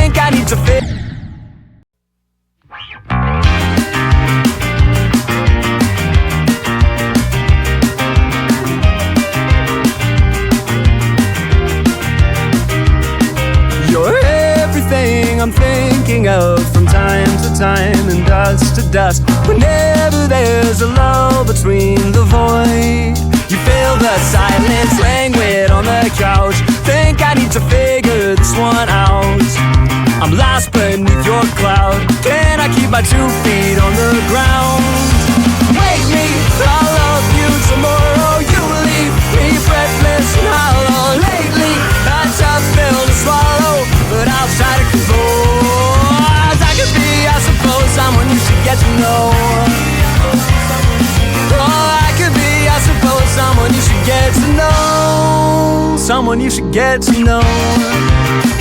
think I need to fit. You're everything I'm thinking of from time to time and dust to dust. Whenever there's a lull between the void, you feel the silence, languid on the couch. Think I need to figure this one out. I'm lost beneath your cloud. Can I keep my 2 feet on the ground? Wake me, I'll love you tomorrow. You leave me breathless and hollow. Lately, a tough pill to swallow, but I'll try to compose. I could be, I suppose, someone you should get to know. Oh, I could be, I suppose, someone you should get to know. Someone you should get to know.